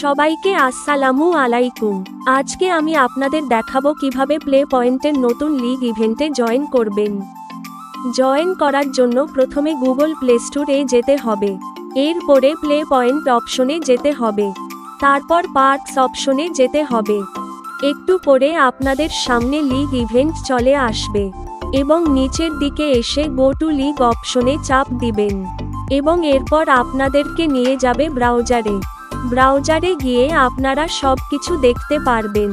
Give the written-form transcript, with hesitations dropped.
সবাইকে আসসালামু আলাইকুম। আজকে আমি আপনাদের দেখাবো কিভাবে প্লে পয়েন্টের নতুন লিগ ইভেন্টে জয়েন করবেন। জয়েন করার জন্য প্রথমে গুগল প্লে স্টোরে যেতে হবে। এরপরে প্লে পয়েন্ট অপশনে যেতে হবে। তারপর পার্কস অপশনে যেতে হবে। একটু পরে আপনাদের সামনে লিগ ইভেন্ট চলে আসবে এবং নিচের দিকে এসে গো টু লিগ অপশনে চাপ দিবেন এবং এরপর আপনাদেরকে নিয়ে যাবে ব্রাউজারে গিয়ে আপনারা সবকিছু দেখতে পারবেন।